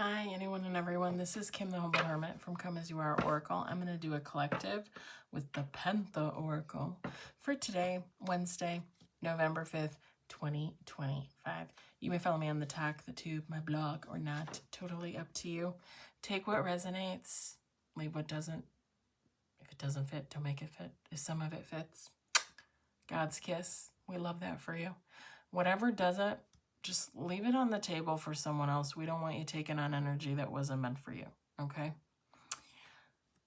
Hi, anyone and everyone. This is Kim the Humble Hermit from Come As You Are Oracle. I'm going to do a collective with the Pentha Oracle for today, Wednesday, November 5th, 2025. You may follow me on the talk, the tube, my blog, or not. Totally up to you. Take what resonates, leave what doesn't. If it doesn't fit, don't make it fit. If some of it fits, God's kiss. We love that for you. Whatever doesn't, just leave it on the table for someone else. We don't want you taking on energy that wasn't meant for you, okay?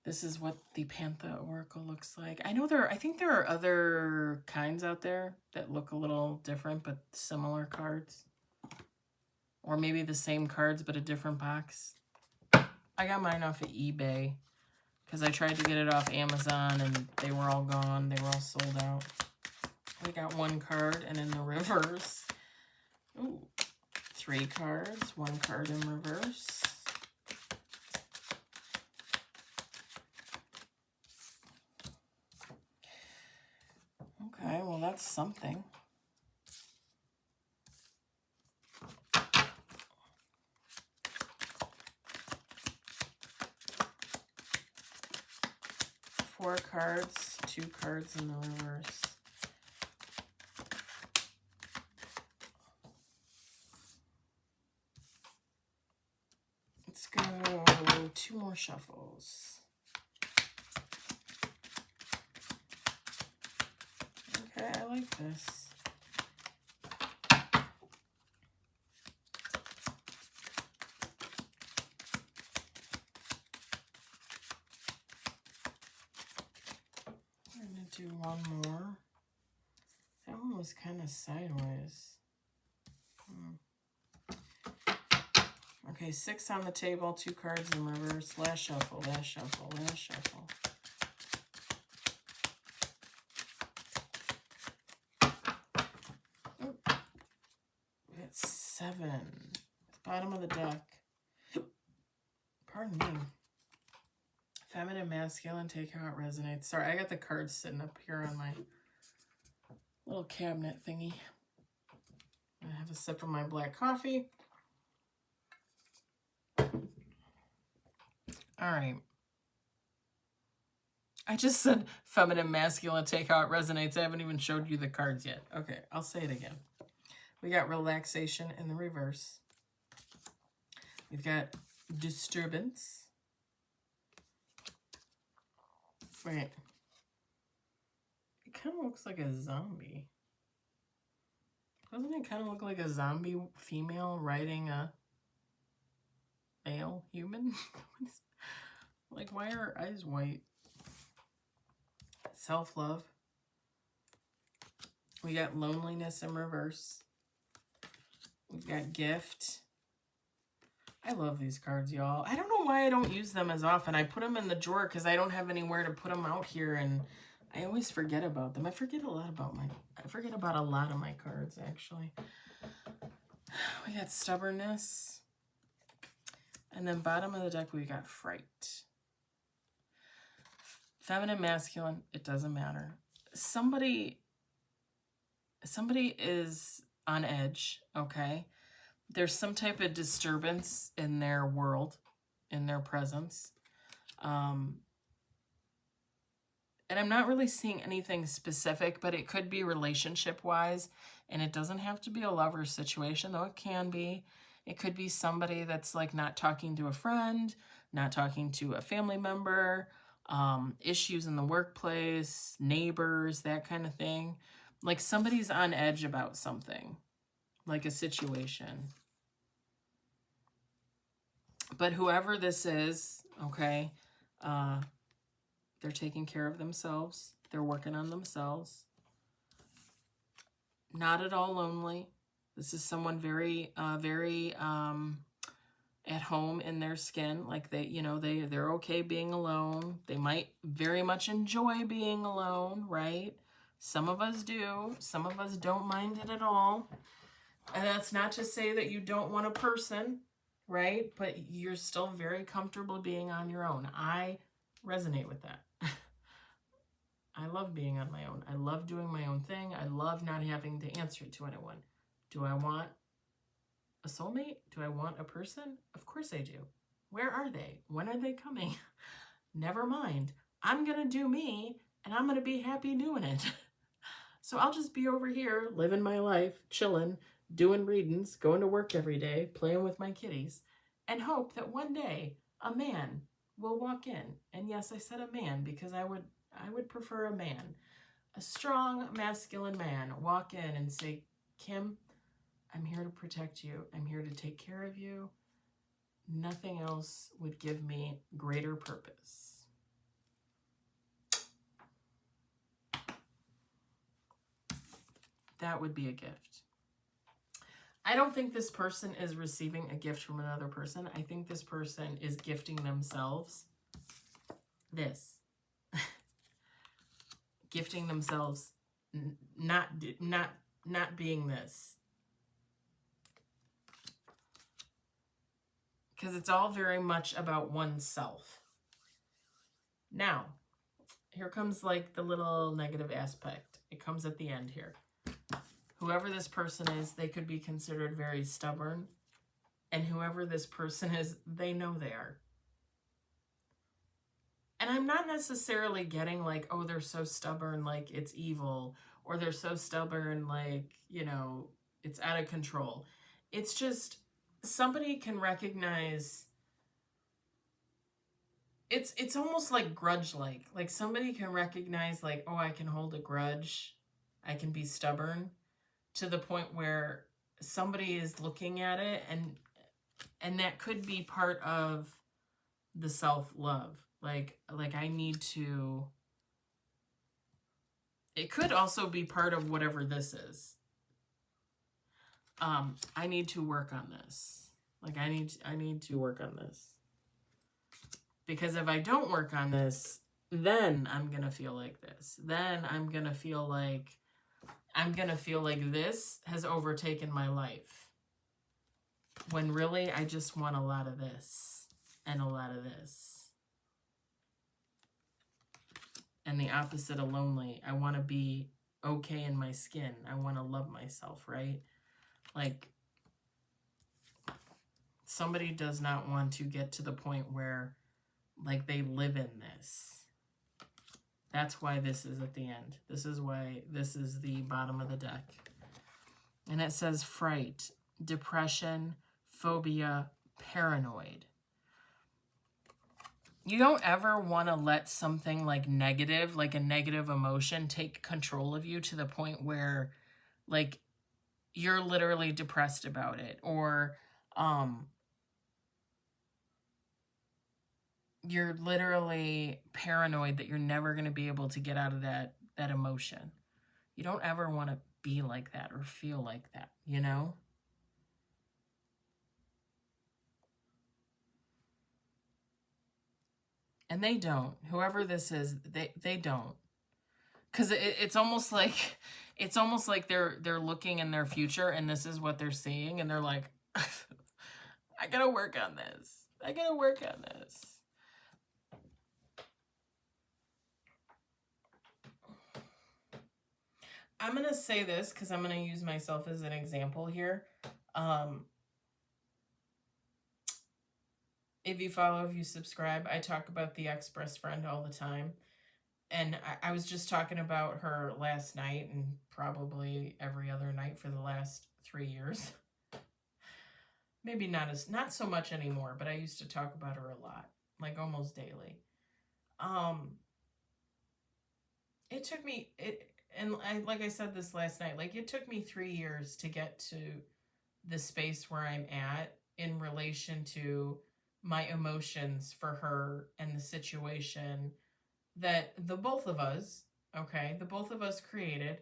This is what the Pentha Oracle looks like. I think there are other kinds out there that look a little different, but similar cards. Or maybe the same cards, but a different box. I got mine off of eBay because I tried to get it off Amazon and they were all gone. They were all sold out. We got one card, and in the reverse, ooh, 3 cards, 1 card in reverse. Okay, well, that's something. Four cards, 2 cards in the reverse. Let's go 2 more shuffles. Okay, I like this. I'm going to do one more. That one was kind of sideways. Okay, 6 on the table, 2 cards in reverse. Last shuffle, last shuffle, last shuffle. Oh, we got 7. Bottom of the deck. Pardon me. Feminine, masculine, take how it resonates. Sorry, I got the cards sitting up here on my little cabinet thingy. I have a sip of my black coffee. All right. I just said feminine, masculine, take how it resonates. I haven't even showed you the cards yet. Okay, I'll say it again. We got relaxation in the reverse. We've got disturbance. Wait. It kind of looks like a zombie. Doesn't it kind of look like a zombie female riding a male human? Like, why are her eyes white? Self-love. We got loneliness in reverse. We've got gift. I love these cards, y'all. I don't know why I don't use them as often. I put them in the drawer because I don't have anywhere to put them out here, and I always forget about them. I forget a lot about a lot of my cards, actually. We got stubbornness. And then bottom of the deck, we got fright. Feminine, masculine, it doesn't matter. Somebody is on edge, okay? There's some type of disturbance in their world, in their presence. And I'm not really seeing anything specific, but it could be relationship-wise, and it doesn't have to be a lover situation, though it can be. It could be somebody that's like not talking to a friend, not talking to a family member, issues in the workplace, neighbors, that kind of thing. Like somebody's on edge about something, like a situation. But whoever this is, okay, they're taking care of themselves. They're working on themselves. Not at all lonely. This is someone very at home in their skin. Like they're okay being alone. They might very much enjoy being alone, right? Some of us do. Some of us don't mind it at all. And that's not to say that you don't want a person, right? But you're still very comfortable being on your own. I resonate with that. I love being on my own. I love doing my own thing. I love not having to answer to anyone. Do I want a soulmate? Do I want a person? Of course I do. Where are they? When are they coming? Never mind. I'm going to do me, and I'm going to be happy doing it. So I'll just be over here living my life, chilling, doing readings, going to work every day, playing with my kitties, and hope that one day a man will walk in. And yes, I said a man because I would prefer a man. A strong, masculine man walk in and say, Kim, I'm here to protect you. I'm here to take care of you. Nothing else would give me greater purpose. That would be a gift. I don't think this person is receiving a gift from another person. I think this person is gifting themselves this. Gifting themselves not being this. Because it's all very much about oneself. Now, here comes like the little negative aspect. It comes at the end here. Whoever this person is, they could be considered very stubborn. And whoever this person is, they know they are. And I'm not necessarily getting like, oh, they're so stubborn, like it's evil. Or they're so stubborn, like, you know, it's out of control. It's just somebody can recognize. It's almost like grudge-like. Like somebody can recognize like, oh, I can hold a grudge. I can be stubborn. To the point where somebody is looking at it, and that could be part of the self-love. Like I need to. It could also be part of whatever this is. I need to work on this. Like I need to work on this. Because if I don't work on this, then I'm gonna feel like this. Then I'm gonna feel like this has overtaken my life. When really, I just want a lot of this and a lot of this. And the opposite of lonely. I want to be okay in my skin. I want to love myself, right? Like, somebody does not want to get to the point where, like, they live in this. That's why this is at the end. This is why this is the bottom of the deck. And it says fright, depression, phobia, paranoid. You don't ever want to let something like negative, like a negative emotion, take control of you to the point where, like, you're literally depressed about it. Or, you're literally paranoid that you're never going to be able to get out of that emotion. You don't ever want to be like that or feel like that, you know? And they don't. Whoever this is, they don't. Because it's almost like they're looking in their future and this is what they're seeing and they're like, I gotta work on this. I gotta work on this. I'm going to say this because I'm going to use myself as an example here. If you follow, if you subscribe, I talk about the ex-best friend all the time. And I was just talking about her last night and probably every other night for the last 3 years. Maybe not so much anymore, but I used to talk about her a lot, like almost daily. It took me, like I said this last night, like it took me 3 years to get to the space where I'm at in relation to my emotions for her and the situation that the both of us created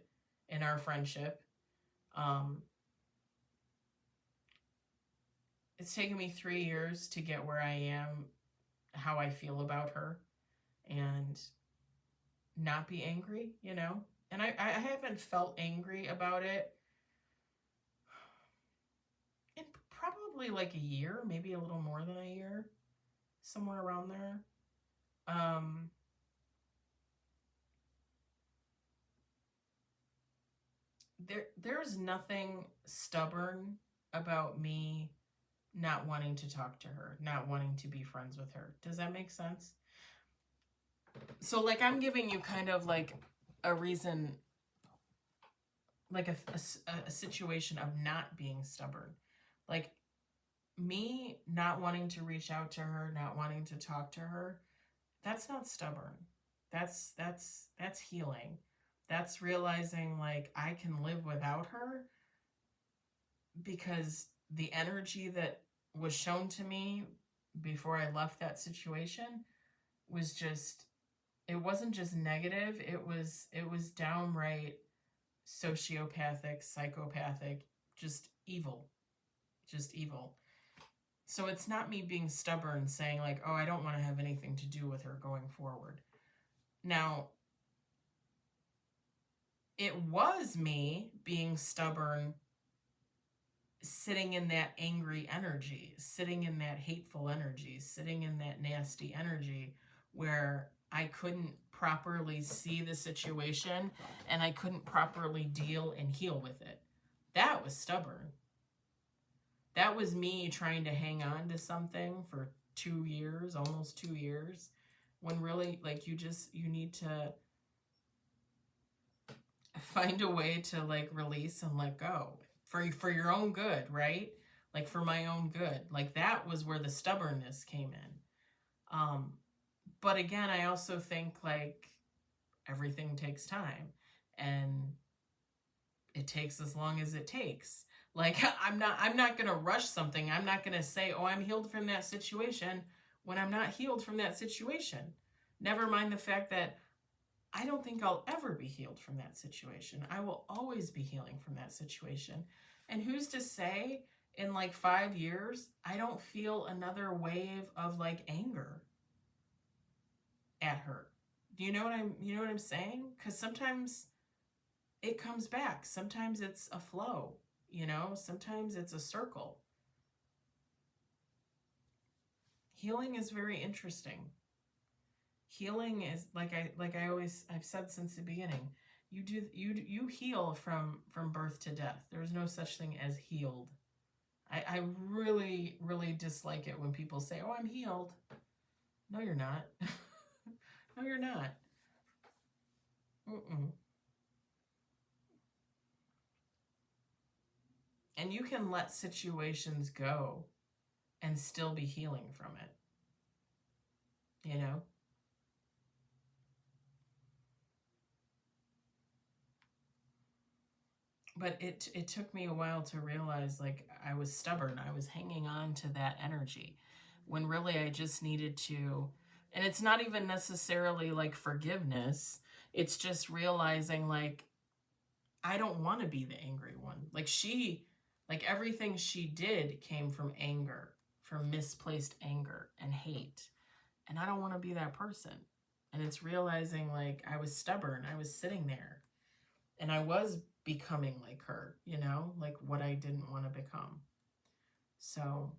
in our friendship. It's taken me 3 years to get where I am, how I feel about her, and not be angry, you know? And I haven't felt angry about it in probably like a year, maybe a little more than a year, somewhere around there. There's nothing stubborn about me not wanting to talk to her, not wanting to be friends with her. Does that make sense? So like I'm giving you kind of like a reason, like a situation of not being stubborn. Like me not wanting to reach out to her, not wanting to talk to her, that's not stubborn. That's healing. That's realizing like I can live without her, because the energy that was shown to me before I left that situation was just, it wasn't just negative, it was downright sociopathic, psychopathic, just evil. Just evil. So it's not me being stubborn saying like, oh, I don't want to have anything to do with her going forward. Now, it was me being stubborn, sitting in that angry energy, sitting in that hateful energy, sitting in that nasty energy where I couldn't properly see the situation and I couldn't properly deal and heal with it. That was stubborn. That was me trying to hang on to something for 2 years, almost 2 years, when really like you need to find a way to like release and let go for your own good, right? Like for my own good. Like that was where the stubbornness came in. But again, I also think like everything takes time, and it takes as long as it takes. Like I'm not going to rush something. I'm not going to say, "Oh, I'm healed from that situation," when I'm not healed from that situation. Never mind the fact that I don't think I'll ever be healed from that situation. I will always be healing from that situation. And who's to say in like 5 years, I don't feel another wave of like anger at her? Do you know what I'm saying? Because sometimes it comes back. Sometimes it's a flow, sometimes it's a circle. Healing is very interesting. Healing is I've said since the beginning, you heal from birth to death. There's no such thing as healed. I really, really dislike it when people say, "Oh, I'm healed." No, you're not. No, you're not. Mm-mm. And you can let situations go and still be healing from it, But it took me a while to realize like I was stubborn. I was hanging on to that energy when really I just needed to, and it's not even necessarily like forgiveness. It's just realizing like I don't want to be the angry one. Like everything she did came from anger, from misplaced anger and hate. And I don't want to be that person. And it's realizing like I was stubborn. I was sitting there and I was becoming like her, like what I didn't want to become. So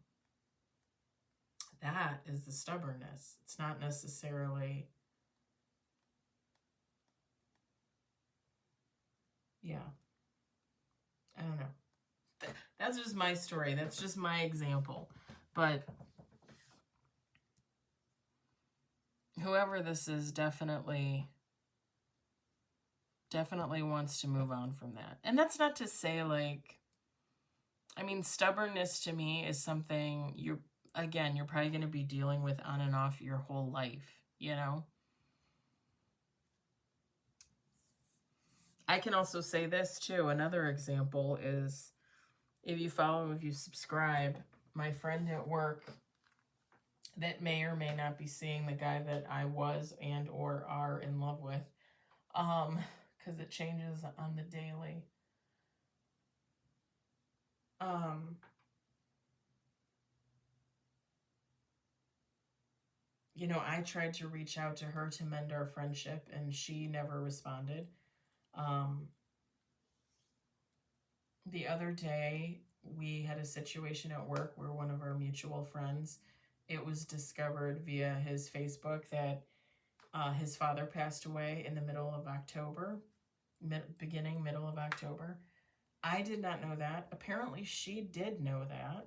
that is the stubbornness. It's not necessarily, yeah, I don't know. That's just my story. That's just my example. But whoever this is definitely wants to move on from that. And that's not to say like, I mean, stubbornness to me is something you're probably going to be dealing with on and off your whole life, I can also say this too. Another example is if you subscribe, my friend at work that may or may not be seeing the guy that I was and or are in love with, because it changes on the daily. I tried to reach out to her to mend our friendship, and she never responded. The other day, we had a situation at work where one of our mutual friends, it was discovered via his Facebook that his father passed away in the middle of October. I did not know that. Apparently she did know that.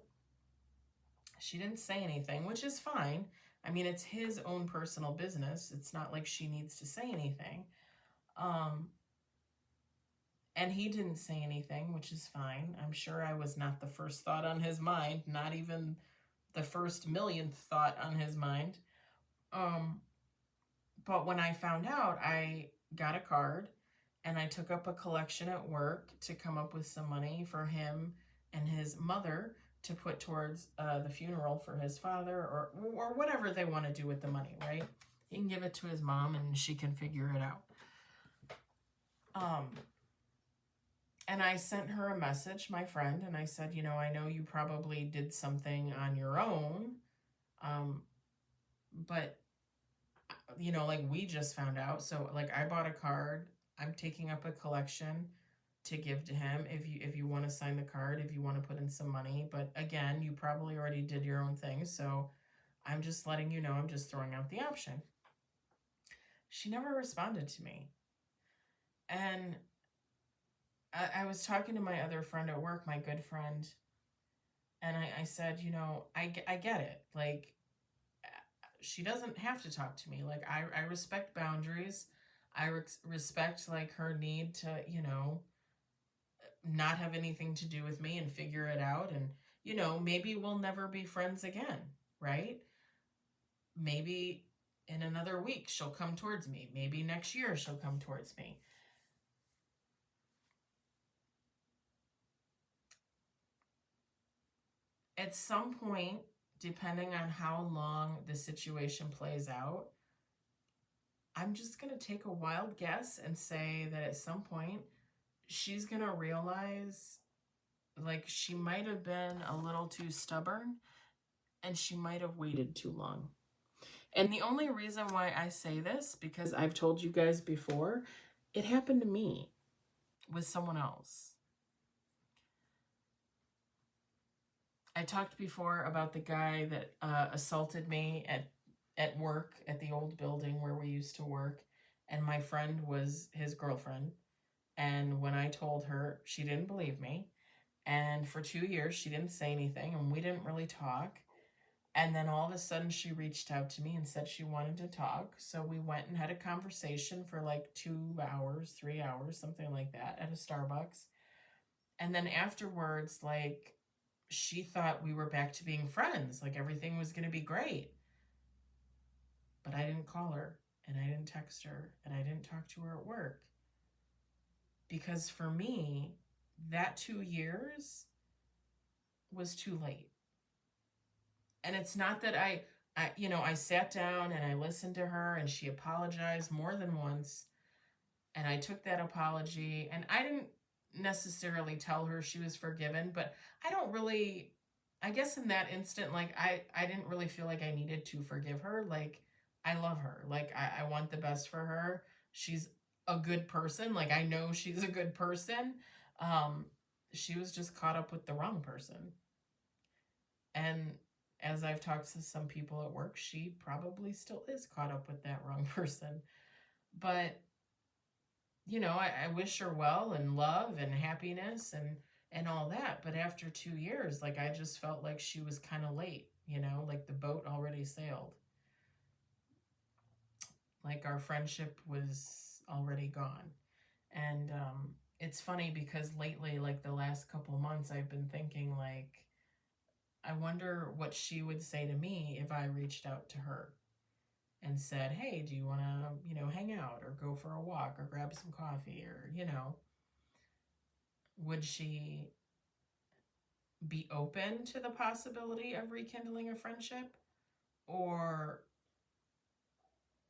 She didn't say anything, which is fine. I mean, it's his own personal business. It's not like she needs to say anything. Um, and he didn't say anything, which is fine. I'm sure I was not the first thought on his mind, not even the first millionth thought on his mind. But when I found out, I got a card and I took up a collection at work to come up with some money for him and his mother to put towards the funeral for his father, or whatever they want to do with the money, right? He can give it to his mom and she can figure it out. And I sent her a message, my friend, and I said, you know, I know you probably did something on your own, but, you know, like, we just found out. So, like, I bought a card. I'm taking up a collection to give to him if you want to sign the card, if you want to put in some money. But again, you probably already did your own thing, so I'm just letting you know, I'm just throwing out the option. She never responded to me. And I was talking to my other friend at work, my good friend, and I said, you know, I get it. Like, she doesn't have to talk to me. Like, I respect boundaries. I respect, like, her need to, you know, not have anything to do with me and figure it out. And, you know, maybe we'll never be friends again, right? Maybe in another week she'll come towards me. Maybe next year she'll come towards me. At some point, depending on how long the situation plays out, I'm just going to take a wild guess and say that at some point she's going to realize, like, she might have been a little too stubborn and she might have waited too long. And the only reason why I say this, because I've told you guys before, it happened to me with someone else. I talked before about the guy that assaulted me at work, at the old building where we used to work, and my friend was his girlfriend. And when I told her, she didn't believe me. And for 2 years, she didn't say anything, and we didn't really talk. And then all of a sudden, she reached out to me and said she wanted to talk. So we went and had a conversation for like 2 hours, 3 hours, something like that, at a Starbucks. And then afterwards, like, she thought we were back to being friends, like everything was going to be great. But I didn't call her, and I didn't text her, and I didn't talk to her at work. Because for me, that 2 years was too late. And it's not that I sat down and I listened to her and she apologized more than once. And I took that apology, and I didn't necessarily tell her she was forgiven, but I guess in that instant, like, I didn't really feel like I needed to forgive her. Like, I love her. Like, I want the best for her. She's a good person. Like, I know she's a good person. She was just caught up with the wrong person. And as I've talked to some people at work, she probably still is caught up with that wrong person. But, you know, I wish her well and love and happiness and all that. But after 2 years, like, I just felt like she was kind of late, you know, like the boat already sailed. Like, our friendship was already gone. And it's funny because lately, like the last couple months, I've been thinking, like, I wonder what she would say to me if I reached out to her and said, hey, do you want to, you know, hang out or go for a walk or grab some coffee, or, you know, would she be open to the possibility of rekindling a friendship? Or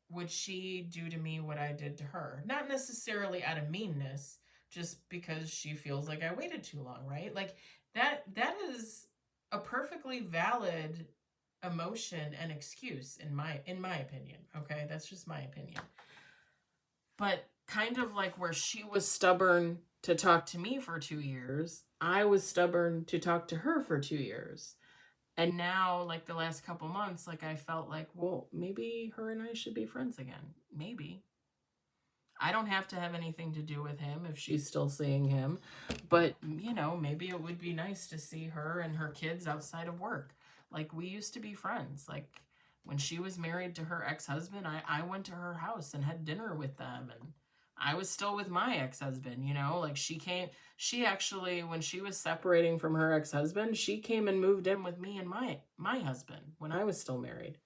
would she do to me what I did to her? Not necessarily out of meanness, just because she feels like I waited too long, right? Like, that is a perfectly valid emotion and excuse in my opinion. Okay, that's just my opinion. But kind of like where she was stubborn to talk to me for 2 years, I was stubborn to talk to her for 2 years. And now, like, the last couple months, like, I felt like, well, maybe her and I should be friends again. Maybe. I don't have to have anything to do with him if she's still seeing him. But, you know, maybe it would be nice to see her and her kids outside of work. Like, we used to be friends. Like, when she was married to her ex-husband, I went to her house and had dinner with them. And I was still with my ex-husband, you know? Like, she actually, when she was separating from her ex-husband, she came and moved in with me and my husband when I was still married.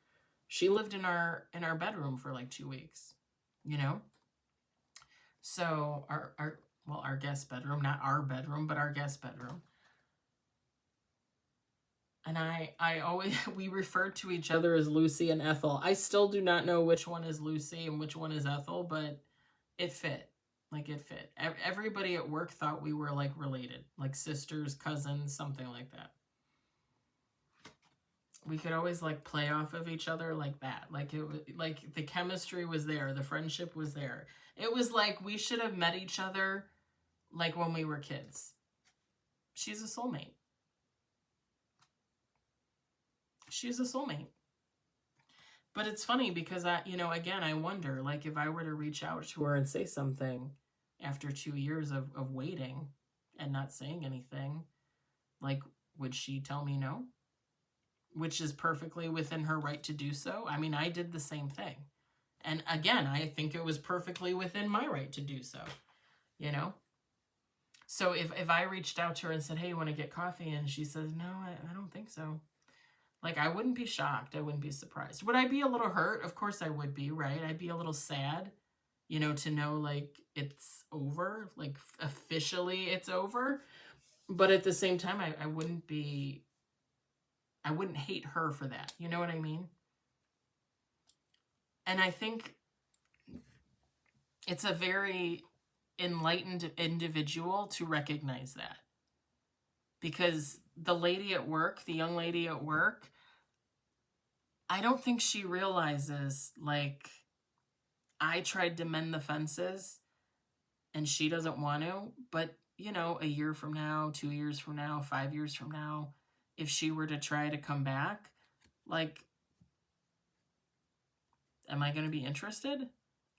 She lived in our bedroom for like 2 weeks, you know? So our guest bedroom, not our bedroom, but our guest bedroom. And I always, we referred to each other as Lucy and Ethel. I still do not know which one is Lucy and which one is Ethel, but it fit. Like, it fit. Everybody at work thought we were like related, like sisters, cousins, something like that. We could always like play off of each other like that. Like, it was like the chemistry was there, the friendship was there. It was like we should have met each other like when we were kids. She's a soulmate. She's a soulmate. But it's funny because again, I wonder, like, if I were to reach out to her and say something after 2 years of waiting and not saying anything, like, would she tell me no? Which is perfectly within her right to do so. I mean, I did the same thing. And again, I think it was perfectly within my right to do so, you know? So if I reached out to her and said, hey, you want to get coffee? And she says, no, I don't think so. Like, I wouldn't be shocked. I wouldn't be surprised. Would I be a little hurt? Of course I would be, right? I'd be a little sad, you know, to know, like, it's over. Like, officially it's over. But at the same time, I wouldn't hate her for that. You know what I mean? And I think it's a very enlightened individual to recognize that. Because the lady at work, the young lady at work, I don't think she realizes, like, I tried to mend the fences and she doesn't want to. But, you know, a year from now, 2 years from now, 5 years from now, if she were to try to come back, like, am I going to be interested?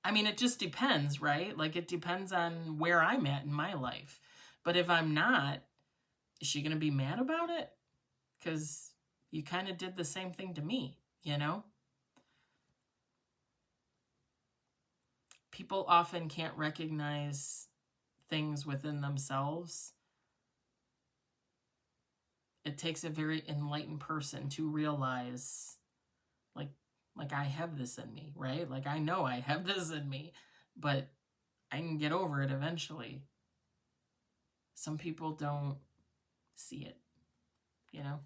I mean, it just depends, right? Like, it depends on where I'm at in my life. But if I'm not, is she going to be mad about it? Because you kind of did the same thing to me, you know? People often can't recognize things within themselves. It takes a very enlightened person to realize, like I have this in me, right? Like, I know I have this in me, but I can get over it eventually. Some people don't see it, you know?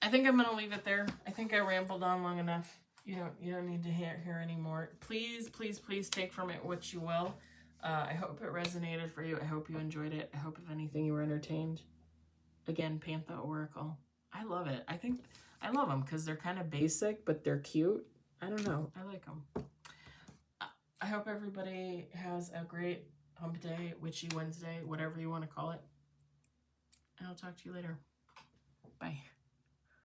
I think I'm going to leave it there. I think I rambled on long enough. You don't need to hear anymore. Please, please, please take from it what you will. I hope it resonated for you. I hope you enjoyed it. I hope, if anything, you were entertained. Again, Panther Oracle. I love it. I love them because they're kind of basic, but they're cute. I don't know. I like them. I hope everybody has a great hump day, witchy Wednesday, whatever you want to call it. And I'll talk to you later. Bye.